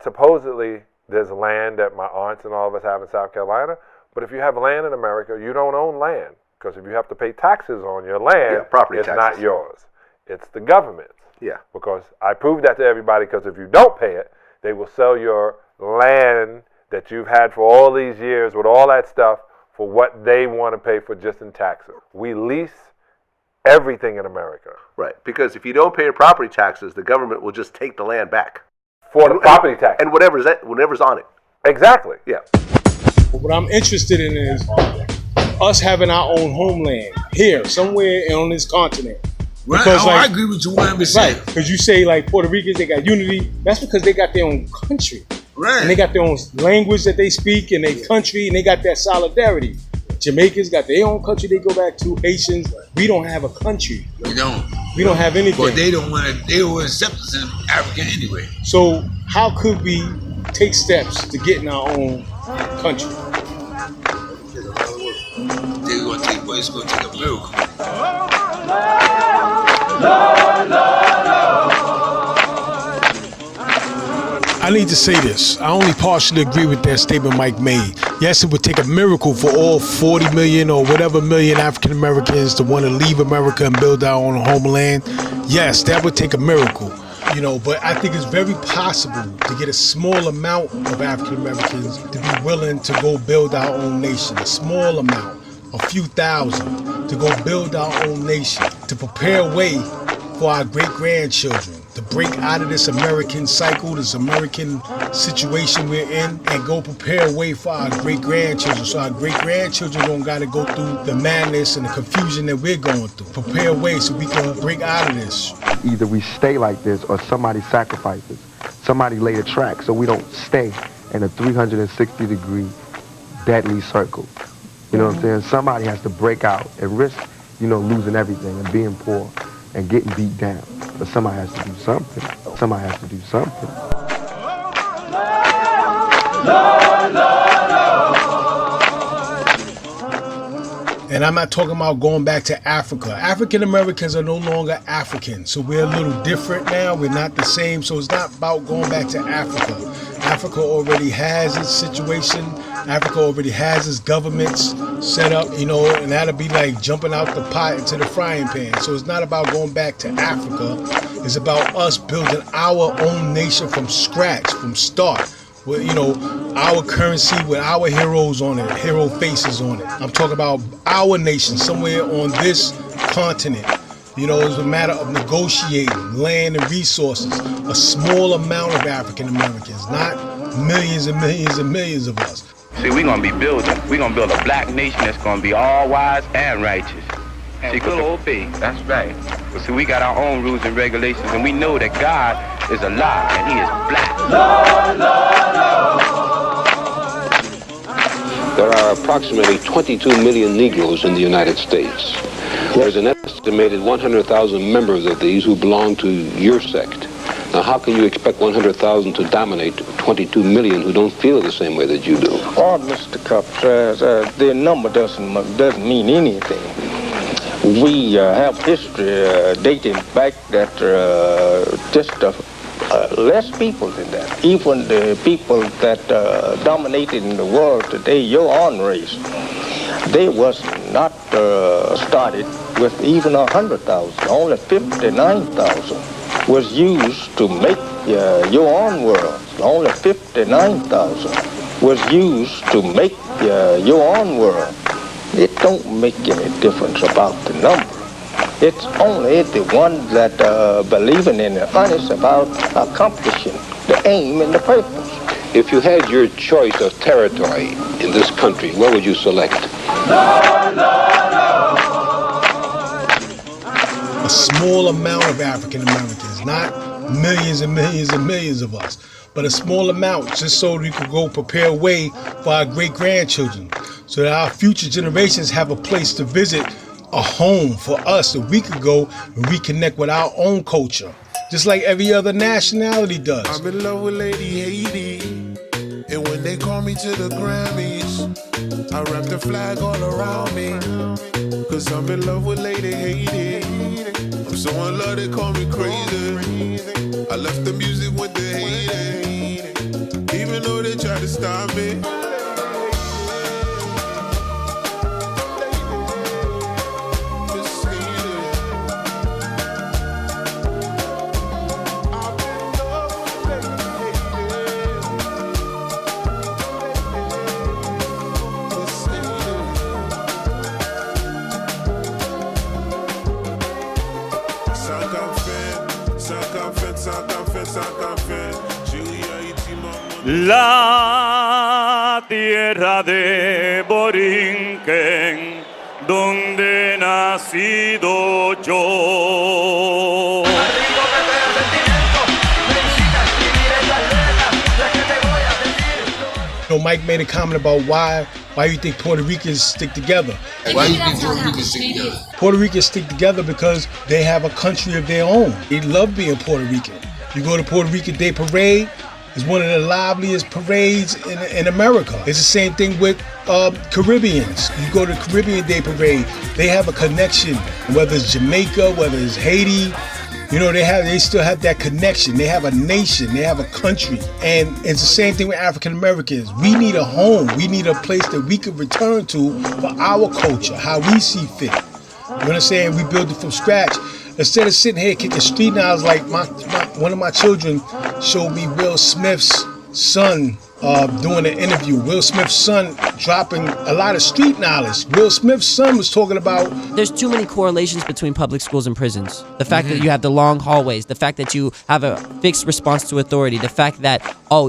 supposedly there's land that my aunts and all of us have in South Carolina, but if you have land in America, you don't own land. Because if you have to pay taxes on your land, property it's taxes. Not yours. It's the government's. Yeah. Because I proved that to everybody, because if you don't pay it, they will sell your land that you've had for all these years with all that stuff for what they want to pay for just in taxes. We lease everything in America. Right, because if you don't pay your property taxes, the government will just take the land back. For the property tax. And whatever's on it. Exactly. Yeah. What I'm interested in is us having our own homeland here, somewhere on this continent. Right. Because, I agree with you 100%. Right, because you say like Puerto Ricans, they got unity. That's because they got their own country. Right. And they got their own language that they speak in their country, and they got that solidarity. Jamaicans got their own country they go back to. Haitians, we don't have a country. We don't. We don't have anything. But they don't accept us in Africa anyway. So how could we take steps to get in our own country? They're going to take, but it's going to take a miracle. I need to say this. I only partially agree with that statement Mike made. Yes, it would take a miracle for all 40 million or whatever million African Americans to want to leave America and build our own homeland. Yes, that would take a miracle. But I think it's very possible to get a small amount of African Americans to be willing to go build our own nation. A small amount, a few thousand, to go build our own nation, to prepare a way for our great-grandchildren to break out of this American cycle, this American situation we're in, and go prepare a way for our great-grandchildren, so our great-grandchildren don't got to go through the madness and the confusion that we're going through. Prepare a way so we can break out of this. Either we stay like this or somebody sacrifices. Somebody lay a track so we don't stay in a 360-degree deadly circle. You know what I'm saying? Somebody has to break out and risk, losing everything and being poor and getting beat down. But somebody has to do something. Somebody has to do something. And I'm not talking about going back to Africa. African Americans are no longer African, so we're a little different now. We're not the same, so it's not about going back to Africa. Africa already has its situation. Africa already has its governments set up, and that'll be like jumping out the pot into the frying pan. So it's not about going back to Africa. It's about us building our own nation from scratch, from start. With, our currency with our heroes on it, hero faces on it. I'm talking about our nation somewhere on this continent. It's a matter of negotiating land and resources. A small amount of African Americans, not millions and millions and millions of us. See, we're going to be building. We're going to build a black nation that's going to be all wise and righteous. And we'll obey. That's right. But see, we got our own rules and regulations, and we know that God is alive, and He is black. Lord, Lord, Lord. There are approximately 22 million Negroes in the United States. There's an estimated 100,000 members of these who belong to your sect. Now, how can you expect 100,000 to dominate 22 million who don't feel the same way that you do? Oh, Mr. Cups, their number doesn't mean anything. We have history dating back that just less people than that. Even the people that dominated in the world today, your own race, they was not started with even 100,000. Only 59,000 was used to make your own world. Only 59,000 was used to make your own world. It don't make any difference about the number. It's only the ones that believing in it, honest about accomplishing the aim and the purpose. If you had your choice of territory in this country, where would you select? Lord, Lord, Lord. A small amount of African Americans, not millions and millions and millions of us, but a small amount, just so we could go prepare a way for our great-grandchildren, so that our future generations have a place to visit, a home for us, that we could go and reconnect with our own culture, just like every other nationality does. I'm in love with Lady Haiti, and when they call me to the Grammys, I wrap the flag all around me, cause I'm in love with Lady Haiti. I'm so in love they call me crazy. I left the music with the Haiti. they try to stop me. La tierra de Borinquen, donde he nacido yo. Mike made a comment about why you think Puerto Ricans stick together. Why do you think Puerto Ricans stick together? Puerto Ricans stick together because they have a country of their own. They love being Puerto Rican. You go to Puerto Rican Day Parade, it's one of the liveliest parades in America. It's the same thing with Caribbeans. You go to Caribbean Day Parade, they have a connection, whether it's Jamaica, whether it's Haiti. You know, they still have that connection. They have a nation, they have a country. And it's the same thing with African Americans. We need a home. We need a place that we can return to for our culture, how we see fit. You know what I'm saying? We build it from scratch. Instead of sitting here kicking street knowledge, like one of my children showed me Will Smith's son doing an interview. Will Smith's son dropping a lot of street knowledge. Will Smith's son was talking about... There's too many correlations between public schools and prisons. The fact that you have the long hallways, the fact that you have a fixed response to authority, the fact that,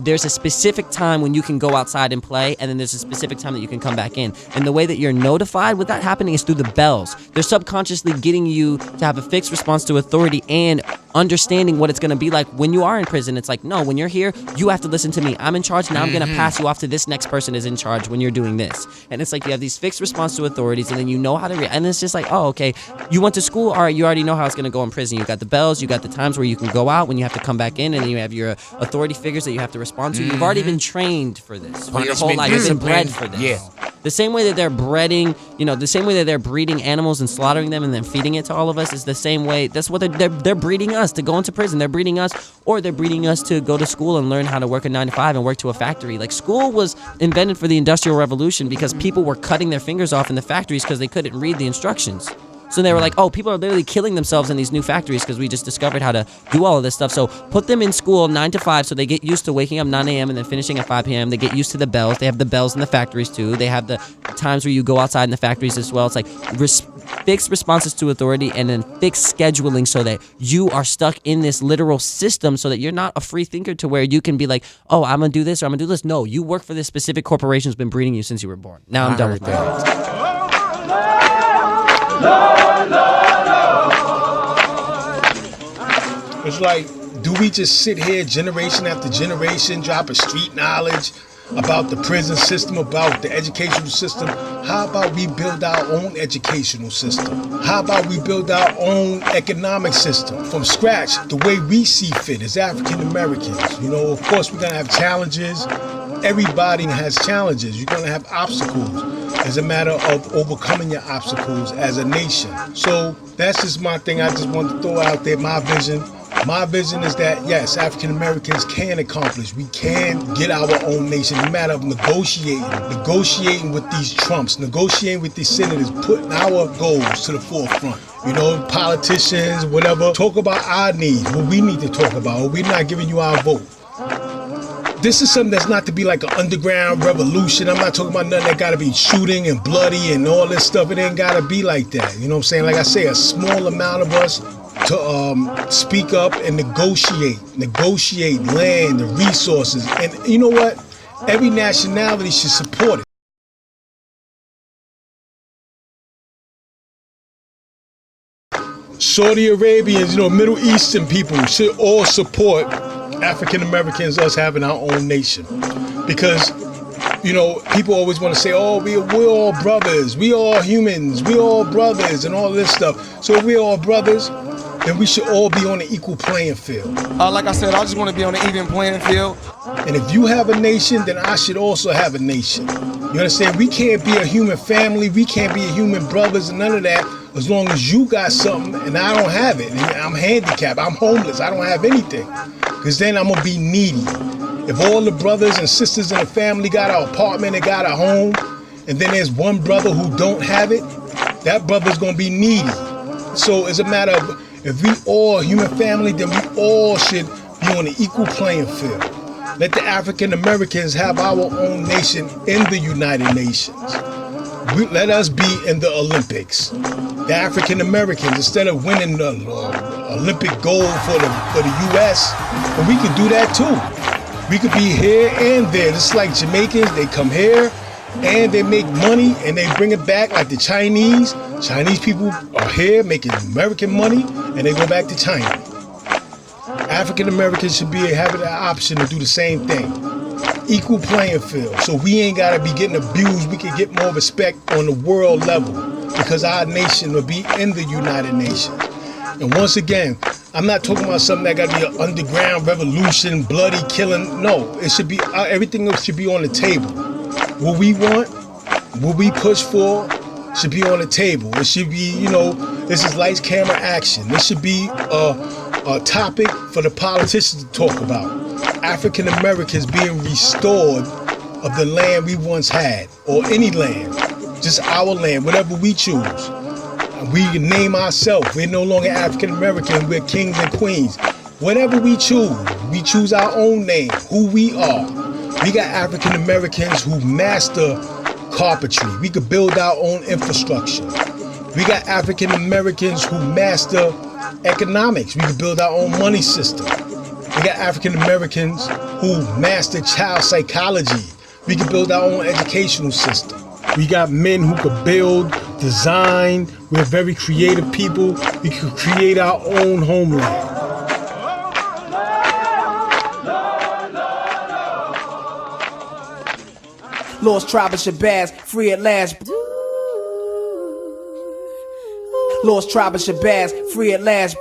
there's a specific time when you can go outside and play, and then there's a specific time that you can come back in. And the way that you're notified with that happening is through the bells. They're subconsciously getting you to have a fixed response to authority and understanding what it's going to be like when you are in prison. It's like, no, when you're here, you have to listen to me. I'm in charge. Now I'm going to pass you off to this next person is in charge when you're doing this. And it's like you have these fixed response to authorities, and then you know how to react. And it's just like, oh, okay, you went to school. All right, you already know how it's going to go in prison. You got the bells. You got the times where you can go out when you have to come back in, and then you have your authority figures that you have to respond to. You've already been trained for this. For your whole life, you've been bred for this. Yeah. The same way that they're breeding, the same way that they're breeding animals and slaughtering them and then feeding it to all of us is the same way. That's what they're breeding us to go into prison. They're breeding us, or they're breeding us to go to school and learn how to work a 9-to-5 and work to a factory. Like, school was invented for the Industrial Revolution because people were cutting their fingers off in the factories because they couldn't read the instructions. So they were like, oh, people are literally killing themselves in these new factories because we just discovered how to do all of this stuff. So put them in school 9 to 5 so they get used to waking up 9 a.m. and then finishing at 5 p.m. They get used to the bells. They have the bells in the factories too. They have the times where you go outside in the factories as well. It's like fixed responses to authority and then fixed scheduling so that you are stuck in this literal system so that you're not a free thinker to where you can be like, oh, I'm going to do this or I'm going to do this. No, you work for this specific corporation that's been breeding you since you were born. Now I'm done with that. It's like, do we just sit here generation after generation dropping street knowledge about the prison system, about the educational system? How about we build our own educational system? How about we build our own economic system from scratch, the way we see fit as African Americans? Of course, we're going to have challenges. Everybody has challenges. You're going to have obstacles. It's a matter of overcoming your obstacles as a nation. So that's just my thing. I just want to throw out there my vision. My vision is that, yes, African Americans can accomplish. We can get our own nation. It's a matter of negotiating with these Trumps, negotiating with these senators, putting our goals to the forefront. Politicians, whatever, talk about our needs, what we need to talk about, or we're not giving you our vote. This is something that's not to be like an underground revolution. I'm not talking about nothing that got to be shooting and bloody and all this stuff. It ain't got to be like that. You know what I'm saying? Like I say, a small amount of us to speak up and negotiate land, the resources. And you know what? Every nationality should support it. Saudi Arabians, Middle Eastern people should all support African Americans, us having our own nation. Because, people always want to say, oh, we're all brothers, we all humans, we all brothers and all this stuff. So if we're all brothers, then we should all be on an equal playing field. Like I said, I just want to be on an even playing field. And if you have a nation, then I should also have a nation. You understand? We can't be a human family, we can't be a human brothers and none of that as long as you got something and I don't have it. And I'm handicapped, I'm homeless, I don't have anything. Because then I'm going to be needy. If all the brothers and sisters in the family got an apartment, they got a home, and then there's one brother who don't have it, that brother's gonna be needy. So it's a matter of, if we all human family, then we all should be on an equal playing field. Let the African Americans have our own nation in the United Nations. Let us be in the Olympics. The African Americans, instead of winning the Olympic gold for the U.S., and we could do that too. We could be here and there, just like Jamaicans. They come here and they make money and they bring it back, like the Chinese. Chinese people are here making American money and they go back to China. African Americans should be having the option to do the same thing. Equal playing field. So we ain't gotta be getting abused. We can get more respect on the world level because our nation will be in the United Nations. And once again, I'm not talking about something that got to be an underground revolution, bloody killing. No, it should be, everything else should be on the table. What we want, what we push for, should be on the table. It should be, this is lights, camera, action. This should be a topic for the politicians to talk about. African Americans being restored of the land we once had, or any land, just our land, whatever we choose. We can name ourselves. We're no longer African American. We're kings and queens. Whatever we choose our own name, who we are. We got African Americans who master carpentry. We could build our own infrastructure. We got African Americans who master economics. We could build our own money system. We got African Americans who master child psychology. We could build our own educational system. We got men who could build, design. We're very creative people. We could create our own homeland. Lost tribe of Shabazz, free at last. Lost tribe of Shabazz, free at last.